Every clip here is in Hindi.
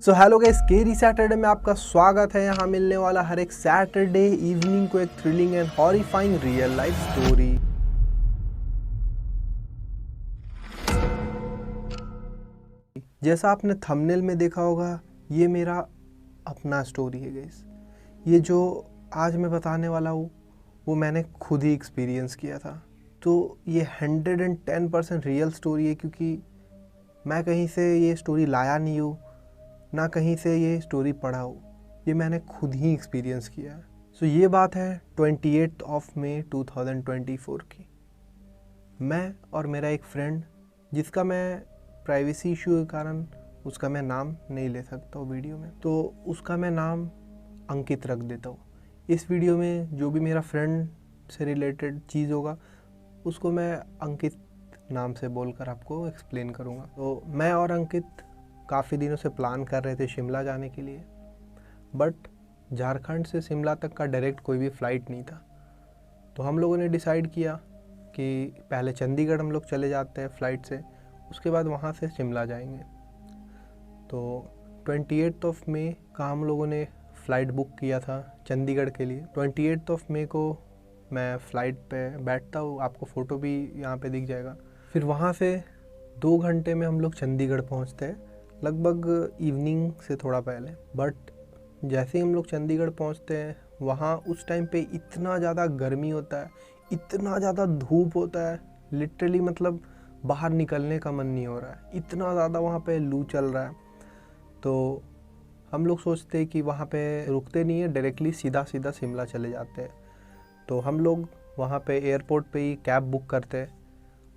सो हेलो गाइस, केरी सैटरडे में आपका स्वागत है। यहाँ मिलने वाला हर एक सैटरडे इवनिंग को एक thrilling and horrifying real life story. जैसा आपने थंबनेल में देखा होगा, ये मेरा अपना स्टोरी है गाइस। ये जो आज मैं बताने वाला हूँ वो मैंने खुद ही एक्सपीरियंस किया था। तो ये 110% रियल स्टोरी है, क्योंकि मैं कहीं से ये स्टोरी लाया नहीं हूँ, ना कहीं से ये स्टोरी पढ़ा हो। ये मैंने खुद ही एक्सपीरियंस किया है। सो ये बात है 28 मई 2024 की। मैं और मेरा एक फ्रेंड, जिसका मैं प्राइवेसी इशू के कारण उसका मैं नाम नहीं ले सकता हूँ वीडियो में, तो उसका मैं नाम अंकित रख देता हूँ। इस वीडियो में जो भी मेरा फ्रेंड से रिलेटेड चीज़ होगा उसको मैं अंकित नाम से बोलकर आपको एक्सप्लेन करूँगा। तो मैं और अंकित काफ़ी दिनों से प्लान कर रहे थे शिमला जाने के लिए, बट झारखंड से शिमला तक का डायरेक्ट कोई भी फ़्लाइट नहीं था। तो हम लोगों ने डिसाइड किया कि पहले चंडीगढ़ हम लोग चले जाते हैं फ़्लाइट से, उसके बाद वहाँ से शिमला जाएंगे। तो 28 मई का हम लोगों ने फ़्लाइट बुक किया था चंडीगढ़ के लिए। 28 मई को मैं फ़्लाइट पे बैठता हूँ, आपको फ़ोटो भी यहाँ पे दिख जाएगा। फिर वहाँ से 2 घंटे में हम लोग चंडीगढ़ पहुँचते हैं, लगभग इवनिंग से थोड़ा पहले। बट जैसे ही हम लोग चंडीगढ़ पहुँचते हैं, वहाँ उस टाइम पे इतना ज़्यादा गर्मी होता है, इतना ज़्यादा धूप होता है, लिटरली मतलब बाहर निकलने का मन नहीं हो रहा है, इतना ज़्यादा वहाँ पे लू चल रहा है। तो हम लोग सोचते हैं कि वहाँ पे रुकते नहीं है, डायरेक्टली सीधा सीधा शिमला चले जाते हैं। तो हम लोग वहाँ पे एयरपोर्ट पे ही कैब बुक करते हैं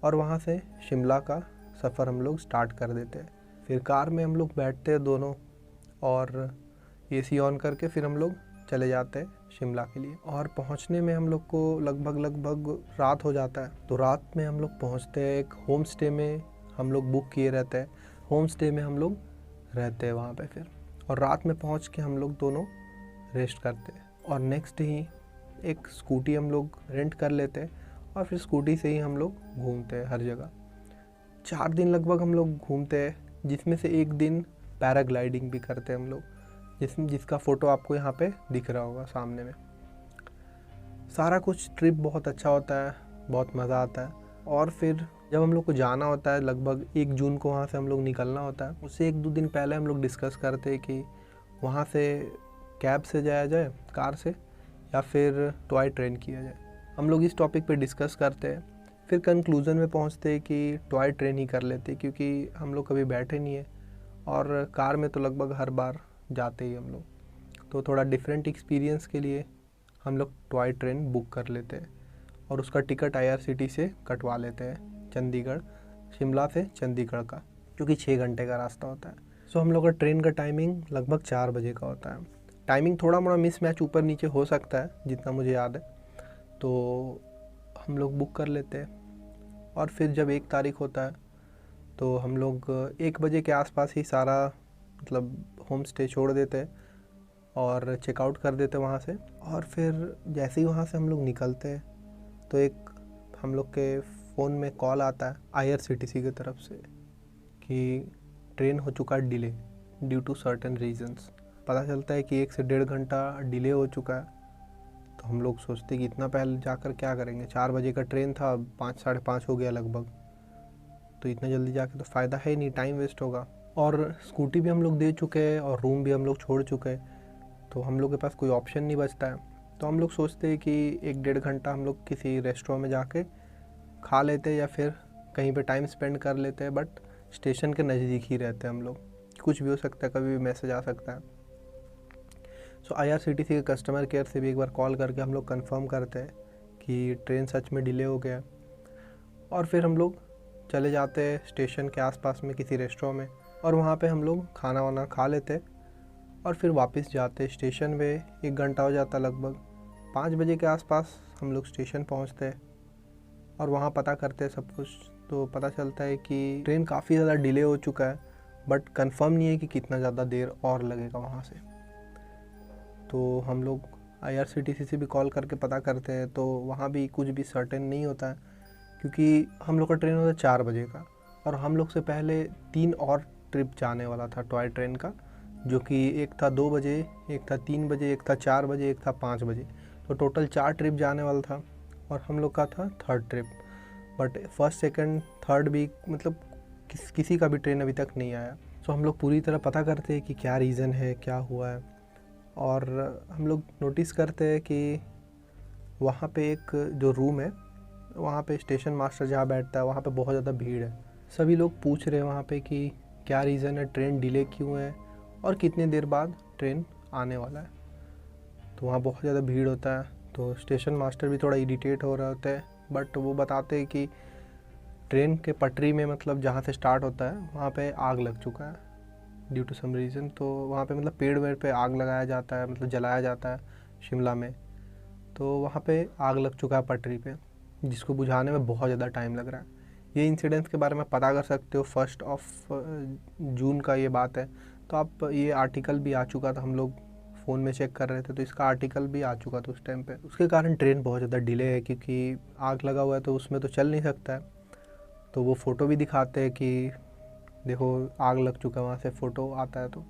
और वहाँ से शिमला का सफ़र हम लोग स्टार्ट कर देते हैं। फिर कार में हम लोग बैठते हैं दोनों और एसी ऑन करके फिर हम लोग चले जाते हैं शिमला के लिए। और पहुँचने में हम लोग को लगभग रात हो जाता है। तो रात में हम लोग पहुँचते हैं, एक होम स्टे में हम लोग बुक किए रहते हैं। होम स्टे में हम लोग रहते हैं वहाँ पे फिर, और रात में पहुँच के हम लोग दोनों रेस्ट करते हैं। और नेक्स्ट ही एक स्कूटी हम लोग रेंट कर लेते हैं और फिर स्कूटी से ही हम लोग घूमते हैं हर जगह। 4 दिन लगभग हम लोग घूमते हैं, जिसमें से एक दिन पैराग्लाइडिंग भी करते हैं हम लोग, जिसका फ़ोटो आपको यहाँ पे दिख रहा होगा सामने में। सारा कुछ ट्रिप बहुत अच्छा होता है, बहुत मज़ा आता है। और फिर जब हम लोग को जाना होता है, लगभग 1 जून को वहाँ से हम लोग निकलना होता है, उससे 1-2 दिन पहले हम लोग डिस्कस करते हैं कि वहाँ से कैब से जाया जाए, कार से, या फिर टॉय ट्रेन किया जाए। हम लोग इस टॉपिक पे डिस्कस करते हैं, फिर कंक्लूज़न में पहुँचते हैं कि टॉय ट्रेन ही कर लेते, क्योंकि हम लोग कभी बैठे नहीं है और कार में तो लगभग हर बार जाते ही हम लोग। तो थोड़ा डिफरेंट एक्सपीरियंस के लिए हम लोग टॉय ट्रेन बुक कर लेते हैं और उसका टिकट IRCTC से कटवा लेते हैं, चंडीगढ़, शिमला से चंडीगढ़ का, क्योंकि 6 घंटे का रास्ता होता है। सो हम लोग का ट्रेन का टाइमिंग लगभग 4 बजे का होता है। टाइमिंग थोड़ा मोड़ा मिस मैच ऊपर नीचे हो सकता है, जितना मुझे याद है। तो हम लोग बुक कर लेते हैं और फिर जब 1 तारीख होता है तो हम लोग 1 बजे के आसपास ही सारा मतलब होम स्टे छोड़ देते हैं और चेकआउट कर देते हैं वहाँ से। और फिर जैसे ही वहाँ से हम लोग निकलते हैं तो एक हम लोग के फ़ोन में कॉल आता है IRCTC की तरफ से कि ट्रेन हो चुका है delay due to certain reasons. पता चलता है कि 1 से 1.5 घंटा डिले हो चुका है। तो हम लोग सोचते कि इतना पहले जाकर क्या करेंगे, 4 बजे का ट्रेन था, 5 साढ़े 5 हो गया लगभग, तो इतना जल्दी जाके तो फ़ायदा है नहीं, टाइम वेस्ट होगा। और स्कूटी भी हम लोग दे चुके हैं और रूम भी हम लोग छोड़ चुके हैं, तो हम लोग के पास कोई ऑप्शन नहीं बचता है। तो हम लोग सोचते हैं कि 1-1.5 घंटा हम लोग किसी रेस्टोरेंट में जाके खा लेते हैं या फिर कहीं पे टाइम स्पेंड कर लेते हैं, बट स्टेशन के नज़दीक ही रहते हैं हम लोग, कुछ भी हो सकता है, कभी भी मैसेज आ सकता है। सो IRCTC के कस्टमर केयर से भी एक बार कॉल करके हम लोग कंफर्म करते हैं कि ट्रेन सच में डिले हो गया। और फिर हम लोग चले जाते हैं स्टेशन के आसपास में किसी रेस्टोरेंट में, और वहाँ पे हम लोग खाना वाना खा लेते और फिर वापस जाते स्टेशन पे। 1 घंटा हो जाता, लगभग 5 बजे के आसपास हम लोग स्टेशन पहुँचते और वहाँ पता करते हैं सब कुछ। तो पता चलता है कि ट्रेन काफ़ी ज़्यादा डिले हो चुका है, बट कंफर्म नहीं है कि कितना ज़्यादा देर और लगेगा वहाँ से। तो हम लोग IRCTC से भी कॉल करके पता करते हैं, तो वहाँ भी कुछ भी सर्टेन नहीं होता है, क्योंकि हम लोग का ट्रेन होता है 4 बजे का और हम लोग से पहले 3 और ट्रिप जाने वाला था टॉय ट्रेन का, जो कि एक था 2 बजे, एक था 3 बजे, एक था 4 बजे, एक था 5 बजे। तो टोटल 4 ट्रिप जाने वाला था और हम लोग का था third trip. But first second third भी मतलब किसी का भी ट्रेन अभी तक नहीं आया। सो हम लोग पूरी तरह पता करते हैं कि क्या रीज़न है, क्या हुआ है। और हम लोग नोटिस करते हैं कि वहाँ पे एक जो रूम है, वहाँ पे स्टेशन मास्टर जहाँ बैठता है वहाँ पे बहुत ज़्यादा भीड़ है। सभी लोग पूछ रहे हैं वहाँ पे कि क्या रीज़न है, ट्रेन डिले क्यों है और कितने देर बाद ट्रेन आने वाला है। तो वहाँ बहुत ज़्यादा भीड़ होता है, तो स्टेशन मास्टर भी थोड़ा इरिटेट हो रहे होते हैं। बट वो बताते हैं कि ट्रेन के पटरी में मतलब जहाँ से स्टार्ट होता है वहाँ पे आग लग चुका है ड्यू टू सम रीज़न। तो वहाँ पे मतलब पेड़ वेड़ पे आग लगाया जाता है, मतलब जलाया जाता है शिमला में। तो वहाँ पे आग लग चुका है पटरी पे, जिसको बुझाने में बहुत ज़्यादा टाइम लग रहा है। ये इंसिडेंट्स के बारे में पता कर सकते हो, 1 जून का ये बात है। तो आप ये आर्टिकल भी आ चुका था, हम लोग फ़ोन में चेक कर रहे थे तो इसका आर्टिकल भी आ चुका था उस टाइम पे। उसके कारण ट्रेन बहुत ज़्यादा डिले है, क्योंकि आग लगा हुआ है तो उसमें तो चल नहीं सकता है। तो वो फ़ोटो भी दिखाते हैं कि देखो आग लग चुका है, वहाँ से फ़ोटो आता है। तो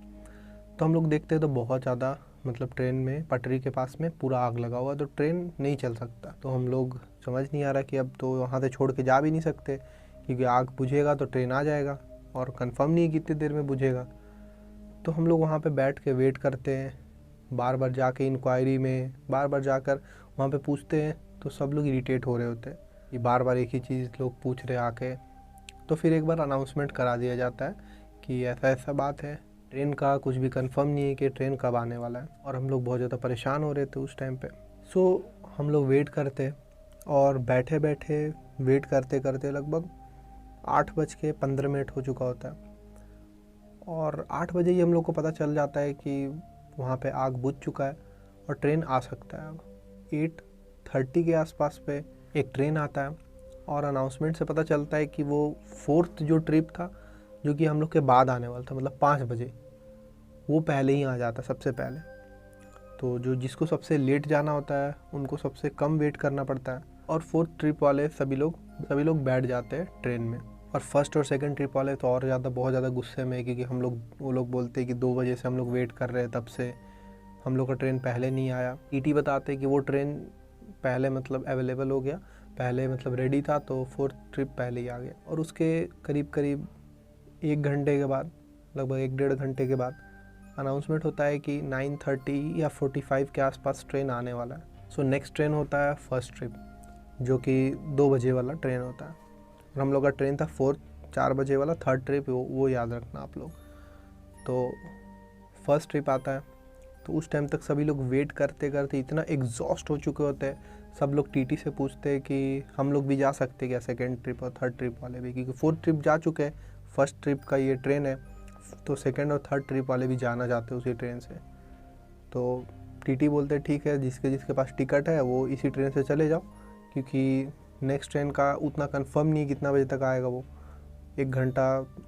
हम लोग देखते हैं तो बहुत ज़्यादा मतलब ट्रेन में पटरी के पास में पूरा आग लगा हुआ है, तो ट्रेन नहीं चल सकता। तो हम लोग समझ नहीं आ रहा कि अब तो वहाँ से छोड़ के जा भी नहीं सकते, क्योंकि आग बुझेगा तो ट्रेन आ जाएगा और कंफर्म नहीं है कितनी देर में बुझेगा। तो हम लोग वहाँ पे बैठ के वेट करते हैं, बार बार जाके इंक्वायरी में बार बार जाकर वहाँ पे पूछते हैं। तो सब लोग इरिटेट हो रहे होते हैं कि बार बार एक ही चीज़ लोग पूछ रहे आके। तो फिर एक बार अनाउंसमेंट करा दिया जाता है कि ऐसा ऐसा बात है, ट्रेन का कुछ भी कंफर्म नहीं है कि ट्रेन कब आने वाला है। और हम लोग बहुत ज़्यादा परेशान हो रहे थे उस टाइम पे। सो हम लोग वेट करते और बैठे बैठे वेट करते करते लगभग 8:15 हो चुका होता है। और 8 बजे ही हम लोग को पता चल जाता है कि वहाँ पे आग बुझ चुका है और ट्रेन आ सकता है। अब 8:30 के आसपास पे एक ट्रेन आता है और अनाउंसमेंट से पता चलता है कि वो 4th जो ट्रिप था, जो कि हम लोग के बाद आने वाला था, मतलब 5 बजे, वो पहले ही आ जाता सबसे पहले। तो जो जिसको सबसे लेट जाना होता है उनको सबसे कम वेट करना पड़ता है। और 4th ट्रिप वाले सभी लोग बैठ जाते हैं ट्रेन में। और फर्स्ट और सेकंड ट्रिप वाले तो और ज़्यादा बहुत ज़्यादा गुस्से में, क्योंकि वो लोग बोलते हैं कि 2 बजे से हम लोग वेट कर रहे हैं, तब से हम लोग का ट्रेन पहले नहीं आया। टीटी बताते हैं कि वो ट्रेन पहले मतलब अवेलेबल हो गया, पहले मतलब रेडी था, तो 4th ट्रिप पहले ही आ गया। और उसके करीब करीब 1 घंटे के बाद, लगभग 1 डेढ़ घंटे के बाद अनाउंसमेंट होता है कि 9:30 या 45 के आसपास ट्रेन आने वाला है। सो नेक्स्ट ट्रेन होता है फर्स्ट ट्रिप, जो कि 2 बजे वाला ट्रेन होता है। और हम लोग का ट्रेन था 4 बजे वाला थर्ड ट्रिप, वो याद रखना आप लोग। तो फर्स्ट ट्रिप आता है, तो उस टाइम तक सभी लोग वेट करते करते इतना एग्जॉस्ट हो चुके होते हैं। सब लोग टीटी से पूछते हैं कि हम लोग भी जा सकते हैं क्या, सेकेंड ट्रिप और थर्ड ट्रिप वाले भी, क्योंकि 4th ट्रिप जा चुके हैं, फर्स्ट ट्रिप का ये ट्रेन है, तो सेकेंड और थर्ड ट्रिप वाले भी जाना चाहते हैं उसी ट्रेन से। तो टीटी बोलते हैं ठीक है, जिसके जिसके पास टिकट है वो इसी ट्रेन से चले जाओ, क्योंकि नेक्स्ट ट्रेन का उतना कंफर्म नहीं कितना बजे तक आएगा, वो 1 घंटा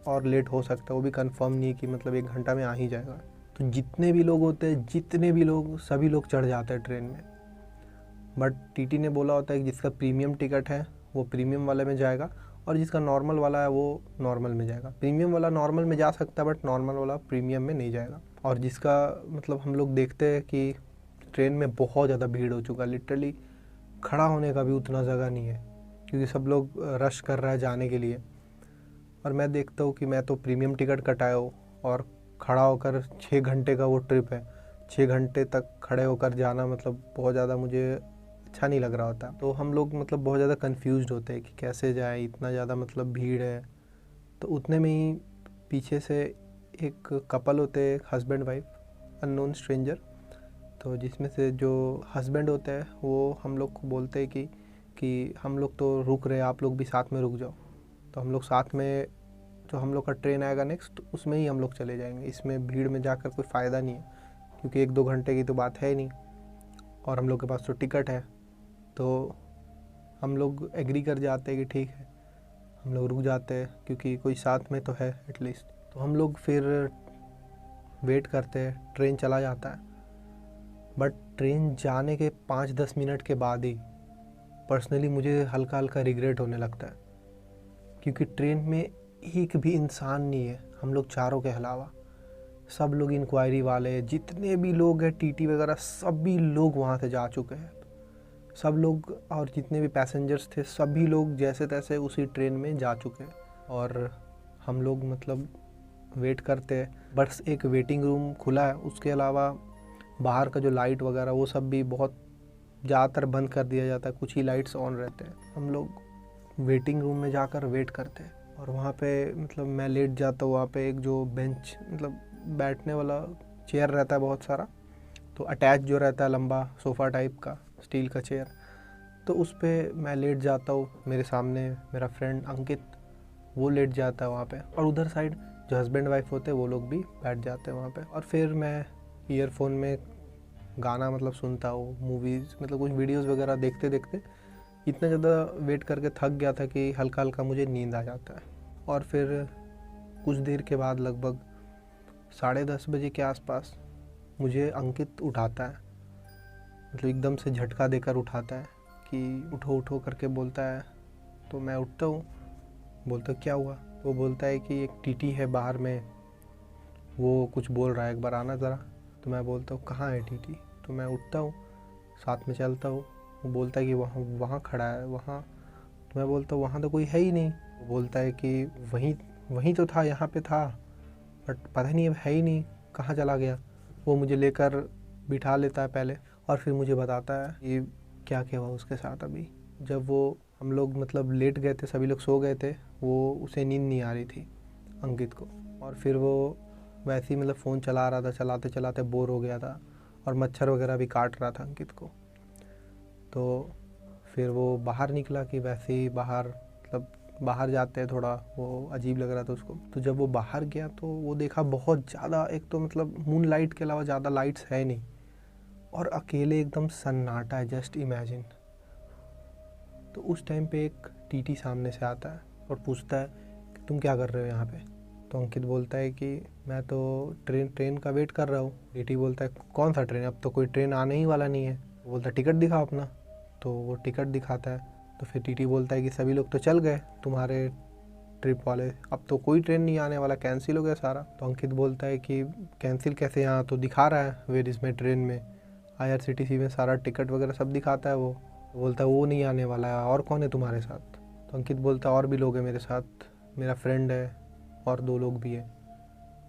और लेट हो सकता है, वो भी कंफर्म नहीं कि मतलब 1 घंटा में आ ही जाएगा। तो जितने भी लोग होते हैं, जितने भी लोग, सभी लोग चढ़ जाते हैं ट्रेन में। बट टीटी ने बोला होता है कि जिसका प्रीमियम टिकट है वो प्रीमियम वाले में जाएगा, और जिसका नॉर्मल वाला है वो नॉर्मल में जाएगा। प्रीमियम वाला नॉर्मल में जा सकता है, बट नॉर्मल वाला प्रीमियम में नहीं जाएगा। और जिसका मतलब हम लोग देखते हैं कि ट्रेन में बहुत ज़्यादा भीड़ हो चुका है, लिटरली खड़ा होने का भी उतना जगह नहीं है, क्योंकि सब लोग रश कर रहा है जाने के लिए। और मैं देखता हूँ कि मैं तो प्रीमियम टिकट कटाया हूँ और खड़ा होकर 6 घंटे का वो ट्रिप है, 6 घंटे तक खड़े होकर जाना मतलब बहुत ज़्यादा मुझे अच्छा नहीं लग रहा होता। तो हम लोग मतलब बहुत ज़्यादा कंफ्यूज्ड होते हैं कि कैसे जाए, इतना ज़्यादा मतलब भीड़ है। तो उतने में ही पीछे से एक कपल होते हैं, हस्बैंड वाइफ, अननोन स्ट्रेंजर। तो जिसमें से जो हस्बैंड होते हैं वो हम लोग को बोलते हैं कि हम लोग तो रुक रहे, आप लोग भी साथ में रुक जाओ। तो हम लोग साथ में, जो हम लोग का ट्रेन आएगा नेक्स्ट, उसमें ही हम लोग चले जाएंगे। इसमें भीड़ में जाकर कोई फ़ायदा नहीं है, क्योंकि 1-2 घंटे की तो बात है ही नहीं, और हम लोग के पास तो टिकट है। तो हम लोग एग्री कर जाते हैं कि ठीक है, हम लोग रुक जाते हैं, क्योंकि कोई साथ में तो है एटलीस्ट। तो हम लोग फिर वेट करते हैं, ट्रेन चला जाता है। बट ट्रेन जाने के 5-10 मिनट के बाद ही पर्सनली मुझे हल्का हल्का रिग्रेट होने लगता है, क्योंकि ट्रेन में एक भी इंसान नहीं है हम लोग चारों के अलावा। सब लोग इंक्वायरी वाले जितने भी लोग हैं टीटी वगैरह सभी लोग वहाँ से जा चुके हैं। सब लोग और जितने भी पैसेंजर्स थे सभी लोग जैसे तैसे उसी ट्रेन में जा चुके हैं और हम लोग मतलब वेट करते हैं। बस एक वेटिंग रूम खुला है, उसके अलावा बाहर का जो लाइट वगैरह वो सब भी बहुत ज़्यादातर बंद कर दिया जाता है, कुछ ही लाइट्स ऑन रहते हैं। हम लोग वेटिंग रूम में जाकर वेट करते हैं और वहाँ पे मतलब मैं लेट जाता हूँ। वहाँ पे एक जो बेंच मतलब बैठने वाला चेयर रहता है बहुत सारा, तो अटैच जो रहता है लंबा सोफ़ा टाइप का स्टील का चेयर, तो उस पर मैं लेट जाता हूँ। मेरे सामने मेरा फ्रेंड अंकित वो लेट जाता है वहाँ पे, और उधर साइड जो हस्बैंड वाइफ होते हैं वो लोग भी बैठ जाते हैं वहाँ पे। और फिर मैं ईयरफोन में गाना मतलब सुनता हूँ, मूवीज़ मतलब कुछ वीडियोस वगैरह देखते देखते इतना ज़्यादा वेट करके थक गया था कि हल्का हल्का मुझे नींद आ जाता है। और फिर कुछ देर के बाद लगभग 10:30 बजे के आसपास मुझे अंकित उठाता है, मतलब एकदम से झटका देकर उठाता है कि उठो उठो करके बोलता है। तो मैं उठता हूँ, बोलता क्या हुआ? वो बोलता है कि एक टीटी है बाहर में, वो कुछ बोल रहा है, एक बार आना ज़रा। तो मैं बोलता हूँ कहाँ है टीटी? तो मैं उठता हूँ, साथ में चलता हूँ। वो बोलता है कि वहाँ वहाँ खड़ा है वहाँ। तो मैं बोलता हूँ वहाँ तो कोई है ही नहीं। वो बोलता है कि वहीं वहीं तो था, यहाँ पे था, बट पता नहीं अब है ही नहीं, कहाँ चला गया। वो मुझे लेकर बिठा लेता है पहले और फिर मुझे बताता है कि क्या क्या हुआ उसके साथ अभी। जब वो हम लोग मतलब लेट गए थे, सभी लोग सो गए थे, वो उसे नींद नहीं आ रही थी अंकित को। और फिर वो वैसे ही मतलब फ़ोन चला रहा था, चलाते चलाते बोर हो गया था और मच्छर वगैरह भी काट रहा था अंकित को। तो फिर वो बाहर निकला कि वैसे ही बाहर मतलब बाहर जाते हैं, थोड़ा वो अजीब लग रहा था उसको। तो जब वो बाहर गया तो वो देखा बहुत ज़्यादा, एक तो मतलब मून लाइट के अलावा ज़्यादा लाइट्स है नहीं और अकेले एकदम सन्नाटा है, जस्ट इमेजिन। तो उस टाइम पे एक टीटी सामने से आता है और पूछता है कि तुम क्या कर रहे हो यहाँ पे? तो अंकित बोलता है कि मैं तो ट्रेन का वेट कर रहा हूँ। टीटी बोलता है कौन सा ट्रेन? अब तो कोई ट्रेन आने ही वाला नहीं है। वो बोलता है टिकट दिखाओ अपना। तो वो टिकट दिखाता है। तो फिर टीटी बोलता है कि सभी लोग तो चल गए तुम्हारे ट्रिप वाले, अब तो कोई ट्रेन नहीं आने वाला, कैंसिल हो गया सारा। तो अंकित बोलता है कि कैंसिल कैसे, यहाँ तो दिखा रहा है वेर इसमें ट्रेन में IRCTC में सारा टिकट वगैरह सब दिखाता है। वो बोलता है वो नहीं आने वाला है, और कौन है तुम्हारे साथ? तो अंकित बोलता है और भी लोग हैं मेरे साथ, मेरा फ्रेंड है और 2 लोग भी हैं।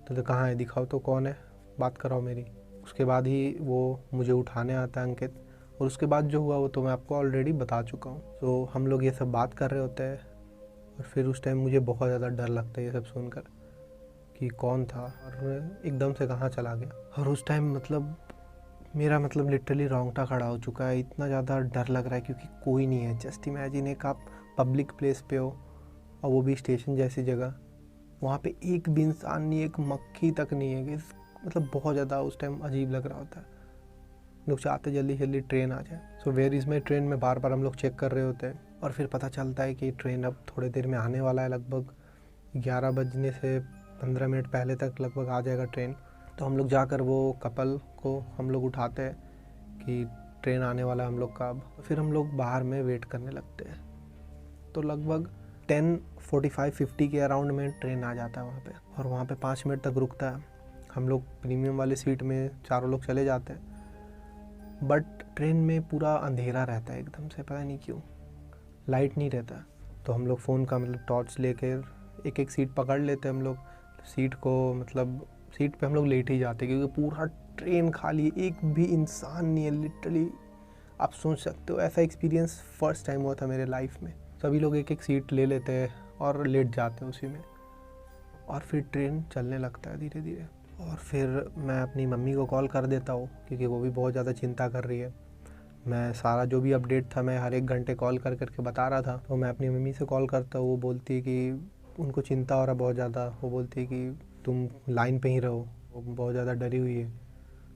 तो कहाँ है, दिखाओ तो कौन है, बात कराओ मेरी। उसके बाद ही वो मुझे उठाने आता है अंकित, और उसके बाद जो हुआ वो तो मैं आपको ऑलरेडी बता चुका हूँ। तो हम लोग ये सब बात कर रहे होते हैं और फिर उस टाइम मुझे बहुत ज़्यादा डर लगता है ये सब सुनकर कि कौन था और एकदम से कहाँ चला गया। और उस टाइम मतलब मेरा मतलब लिटरली रोंगटा खड़ा हो चुका है, इतना ज़्यादा डर लग रहा है क्योंकि कोई नहीं है। जस्ट इमेजिन एक आप पब्लिक प्लेस पे हो और वो भी स्टेशन जैसी जगह, वहाँ पे एक भी इंसान नहीं, एक मक्खी तक नहीं है। मतलब बहुत ज़्यादा उस टाइम अजीब लग रहा होता है। लोग चाहते जल्दी जल्दी ट्रेन आ जाए। So where is my train में बार बार हम लोग चेक कर रहे होते हैं और फिर पता चलता है कि ट्रेन अब थोड़ी देर में आने वाला है। लगभग 11 बजने से 15 मिनट पहले तक लगभग आ जाएगा ट्रेन। तो हम लोग जाकर वो कपल को हम लोग उठाते हैं कि ट्रेन आने वाला है हम लोग का अब। फिर हम लोग बाहर में वेट करने लगते हैं। तो लगभग 10:45-50 के अराउंड में ट्रेन आ जाता है वहाँ पे, और वहाँ पे 5 मिनट तक रुकता है। हम लोग प्रीमियम वाले सीट में चारों लोग चले जाते हैं, बट ट्रेन में पूरा अंधेरा रहता है एकदम से, पता नहीं क्यों लाइट नहीं रहता। तो हम लोग फ़ोन का मतलब टॉर्च लेकर एक एक सीट पकड़ लेते हैं हम लोग। सीट को मतलब सीट पे हम लोग लेट ही जाते हैं क्योंकि पूरा ट्रेन खाली, एक भी इंसान नहीं है लिटरली। आप सोच सकते हो, ऐसा एक्सपीरियंस फर्स्ट टाइम हुआ था मेरे लाइफ में। सभी लोग एक एक सीट ले लेते हैं और लेट जाते हैं उसी में, और फिर ट्रेन चलने लगता है धीरे धीरे। और फिर मैं अपनी मम्मी को कॉल कर देता हूँ क्योंकि वो भी बहुत ज़्यादा चिंता कर रही है। मैं सारा जो भी अपडेट था मैं हर एक घंटे कॉल कर करके बता रहा था। तो मैं अपनी मम्मी से कॉल करता हूँ, वो बोलती है कि उनको चिंता हो रहा बहुत ज़्यादा। वो बोलती है कि तुम लाइन पे ही रहो, वो बहुत ज़्यादा डरी हुई है।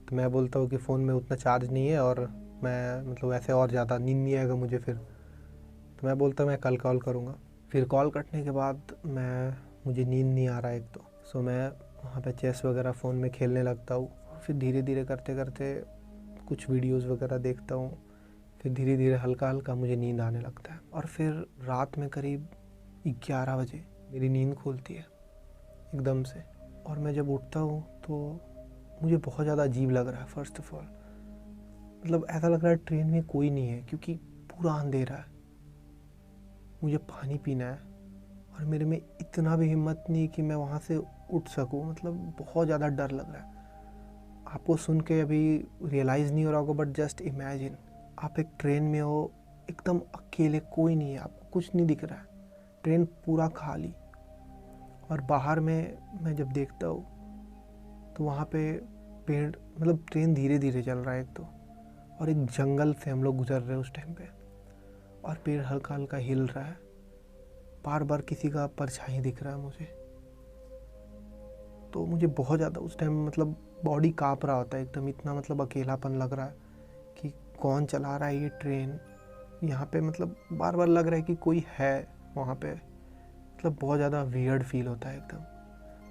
तो मैं बोलता हूँ कि फ़ोन में उतना चार्ज नहीं है और मैं मतलब ऐसे और ज़्यादा नींद नहीं आएगा मुझे फिर। तो मैं बोलता हूँ मैं कल कॉल करूँगा। फिर कॉल कटने के बाद मुझे नींद नहीं आ रहा है एक तो। सो मैं वहाँ पे चेस वगैरह फ़ोन में खेलने लगता हूँ। फिर धीरे धीरे करते करते कुछ वीडियोस वगैरह देखता हूँ। फिर धीरे धीरे हल्का हल्का मुझे नींद आने लगता है, और फिर रात में करीब 11 बजे मेरी नींद खुलती है एकदम से। और मैं जब उठता हूँ तो मुझे बहुत ज़्यादा अजीब लग रहा है। फर्स्ट ऑफ ऑल मतलब ऐसा लग रहा है ट्रेन में कोई नहीं है क्योंकि पूरा अंधेरा है। मुझे पानी पीना है और मेरे में इतना भी हिम्मत नहीं कि मैं वहाँ से उठ सकूँ। मतलब बहुत ज़्यादा डर लग रहा है। आपको सुन के अभी रियलाइज़ नहीं हो रहा होगा, बट जस्ट इमेजिन आप एक ट्रेन में हो, एकदम अकेले, कोई नहीं है, आपको कुछ नहीं दिख रहा है, ट्रेन पूरा खाली। और बाहर में मैं जब देखता हूँ तो वहाँ पे पेड़, मतलब ट्रेन धीरे धीरे चल रहा है एक तो, और एक जंगल से हम लोग गुजर रहे हैं उस टाइम पे, और पेड़ हल्का हल्का हिल रहा है, बार बार किसी का परछाई दिख रहा है मुझे। तो मुझे बहुत ज़्यादा उस टाइम मतलब बॉडी काँप रहा होता है एकदम, इतना मतलब अकेलापन लग रहा है कि कौन चला रहा है ये ट्रेन यहाँ पे। मतलब बार बार लग रहा है कि कोई है वहाँ पे। मतलब बहुत ज़्यादा वियर्ड फील होता है एकदम।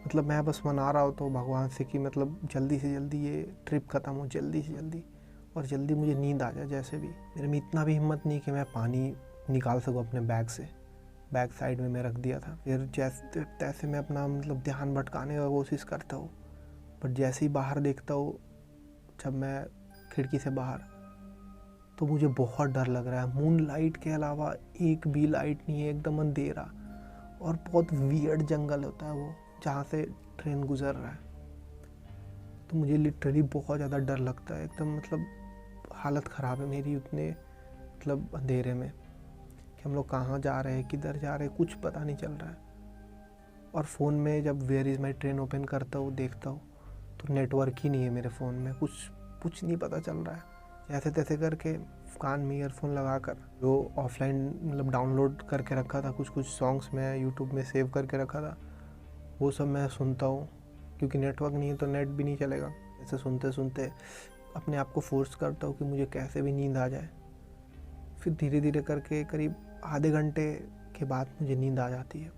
मतलब मैं बस मना रहा होता हूँ भगवान से कि मतलब जल्दी से जल्दी ये ट्रिप ख़त्म हो, जल्दी से जल्दी, और जल्दी मुझे नींद आ जाए जैसे भी। मेरे में इतना भी हिम्मत नहीं कि मैं पानी निकाल सकूँ अपने बैग से। बैग साइड में मैं रख दिया था। फिर जैसे तैसे मैं अपना मतलब ध्यान भटकाने का कोशिश करता हूँ, बट जैसे ही बाहर देखता हूँ, जब मैं खिड़की से बाहर, तो मुझे बहुत डर लग रहा है। मून लाइट के अलावा एक भी लाइट नहीं है, एकदम अंधेरा, और बहुत वियर्ड जंगल होता है वो जहाँ से ट्रेन गुजर रहा है। तो मुझे लिटरली बहुत ज़्यादा डर लगता है एकदम। मतलब हालत ख़राब है मेरी उतने मतलब अंधेरे में कि हम लोग कहाँ जा रहे हैं, किधर जा रहे हैं, कुछ पता नहीं चल रहा है। और फ़ोन में जब where is my train open करता हूँ, देखता हूँ, तो नेटवर्क ही नहीं है मेरे फ़ोन में, कुछ नहीं पता चल रहा है। जैसे तैसे करके कान में ईयरफोन लगा कर, जो ऑफलाइन मतलब डाउनलोड करके रखा था, कुछ सॉन्ग्स मैं यूट्यूब में सेव करके रखा था, वो सब मैं सुनता हूँ, क्योंकि नेटवर्क नहीं है तो नेट भी नहीं चलेगा। ऐसे सुनते सुनते अपने आप को फोर्स करता हूँ कि मुझे कैसे भी नींद आ जाए। फिर धीरे धीरे करके करीब आधे घंटे के बाद मुझे नींद आ जाती है।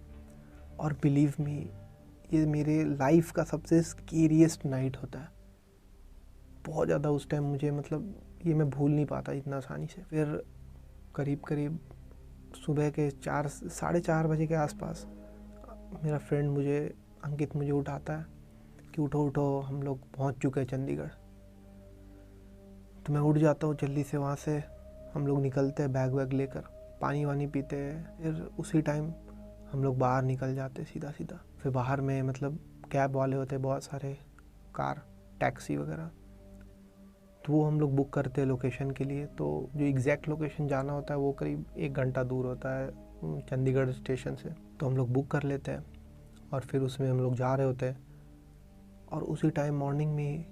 और बिलीव मी, ये मेरे लाइफ का सबसे स्केरियस्ट नाइट होता है। बहुत ज़्यादा उस टाइम मुझे मतलब ये मैं भूल नहीं पाता इतना आसानी से। फिर करीब सुबह के 4-4:30 बजे के आसपास मेरा फ्रेंड अंकित मुझे उठाता है कि उठो उठो, हम लोग पहुंच चुके हैं चंडीगढ़। तो मैं उठ जाता हूँ जल्दी से। वहाँ से हम लोग निकलते हैं बैग वैग लेकर, पानी वानी पीते हैं। फिर उसी टाइम हम लोग बाहर निकल जाते सीधा। फिर बाहर में मतलब कैब वाले होते हैं बहुत सारे, कार, टैक्सी वगैरह, तो वो हम लोग बुक करते हैं लोकेशन के लिए। तो जो एग्जैक्ट लोकेशन जाना होता है वो करीब 1 घंटा दूर होता है चंडीगढ़ स्टेशन से। तो हम लोग बुक कर लेते हैं और फिर उसमें हम लोग जा रहे होते हैं। और उसी टाइम मॉर्निंग में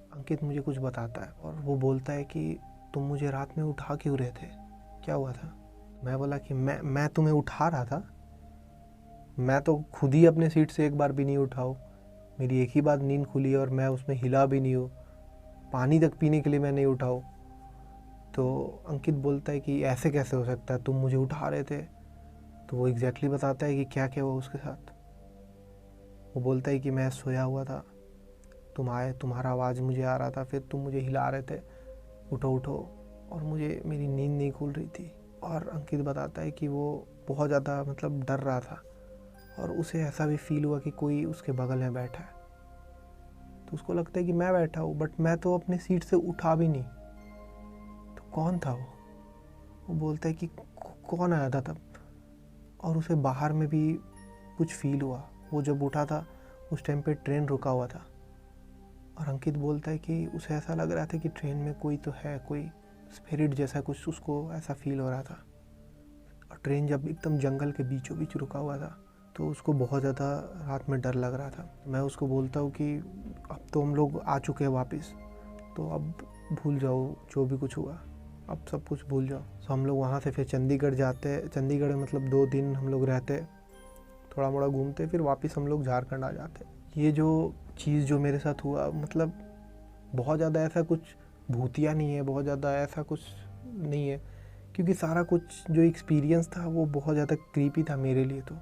अंकित मुझे कुछ बताता है, और वो बोलता है कि तुम मुझे रात में उठा क्यों रहे थे, क्या हुआ था? मैं बोला कि मैं तुम्हें उठा रहा था? मैं तो खुद ही अपने सीट से एक बार भी नहीं उठा हूँ। मेरी एक ही बार नींद खुली है और मैं उसमें हिला भी नहीं हूँ, पानी तक पीने के लिए मैं नहीं उठाऊँ। तो अंकित बोलता है कि ऐसे कैसे हो सकता है, तुम मुझे उठा रहे थे। तो वो एग्जैक्टली बताता है कि क्या क्या हुआ उसके साथ। वो बोलता है कि मैं सोया हुआ था, तुम आए, तुम्हारा आवाज़ मुझे आ रहा था, फिर तुम मुझे हिला रहे थे, उठो उठो, और मेरी नींद नहीं खुल रही थी। और अंकित बताता है कि वो बहुत ज़्यादा मतलब डर रहा था, और उसे ऐसा भी फील हुआ कि कोई उसके बगल में बैठा है। तो उसको लगता है कि मैं बैठा हूँ, बट मैं तो अपने सीट से उठा भी नहीं। तो कौन था वो बोलता है कि कौन आया था तब। और उसे बाहर में भी कुछ फील हुआ। वो जब उठा था उस टाइम पे ट्रेन रुका हुआ था। और अंकित बोलता है कि उसे ऐसा लग रहा था कि ट्रेन में कोई तो है, कोई स्पिरिट जैसा कुछ उसको ऐसा फील हो रहा था। और ट्रेन जब एकदम जंगल के बीचों बीच रुका हुआ था, तो उसको बहुत ज़्यादा रात में डर लग रहा था। मैं उसको बोलता हूँ कि अब तो हम लोग आ चुके हैं वापस, तो अब भूल जाओ जो भी कुछ हुआ, अब सब कुछ भूल जाओ। तो हम लोग वहाँ से फिर चंडीगढ़ जाते। चंडीगढ़ में मतलब 2 दिन हम लोग रहते, थोड़ा मोड़ा घूमते, फिर वापस हम लोग झारखंड आ जाते। ये जो चीज़ जो मेरे साथ हुआ, मतलब बहुत ज़्यादा ऐसा कुछ भूतिया नहीं है, बहुत ज़्यादा ऐसा कुछ नहीं है, क्योंकि सारा कुछ जो एक्सपीरियंस था वो बहुत ज़्यादा क्रीपी था मेरे लिए तो।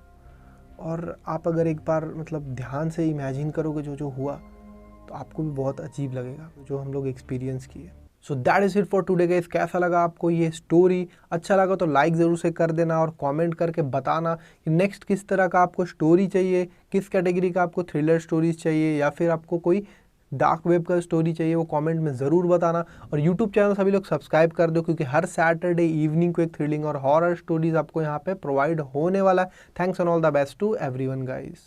और आप अगर एक बार मतलब ध्यान से इमेजिन करोगे जो हुआ, तो आपको भी बहुत अजीब लगेगा जो हम लोग एक्सपीरियंस किए। So that is it for today guys. कैसा लगा आपको ये स्टोरी? अच्छा लगा तो लाइक ज़रूर से कर देना और कमेंट करके बताना कि नेक्स्ट किस तरह का आपको स्टोरी चाहिए, किस कैटेगरी का आपको थ्रिलर स्टोरीज चाहिए या फिर आपको कोई डार्क वेब का स्टोरी चाहिए, वो कमेंट में ज़रूर बताना। और यूट्यूब चैनल सभी लोग सब्सक्राइब कर दो, क्योंकि हर सैटरडे इवनिंग को एक थ्रिलिंग और हॉरर स्टोरीज आपको यहाँ पे प्रोवाइड होने वाला है। Thanks and all the best to everyone guys.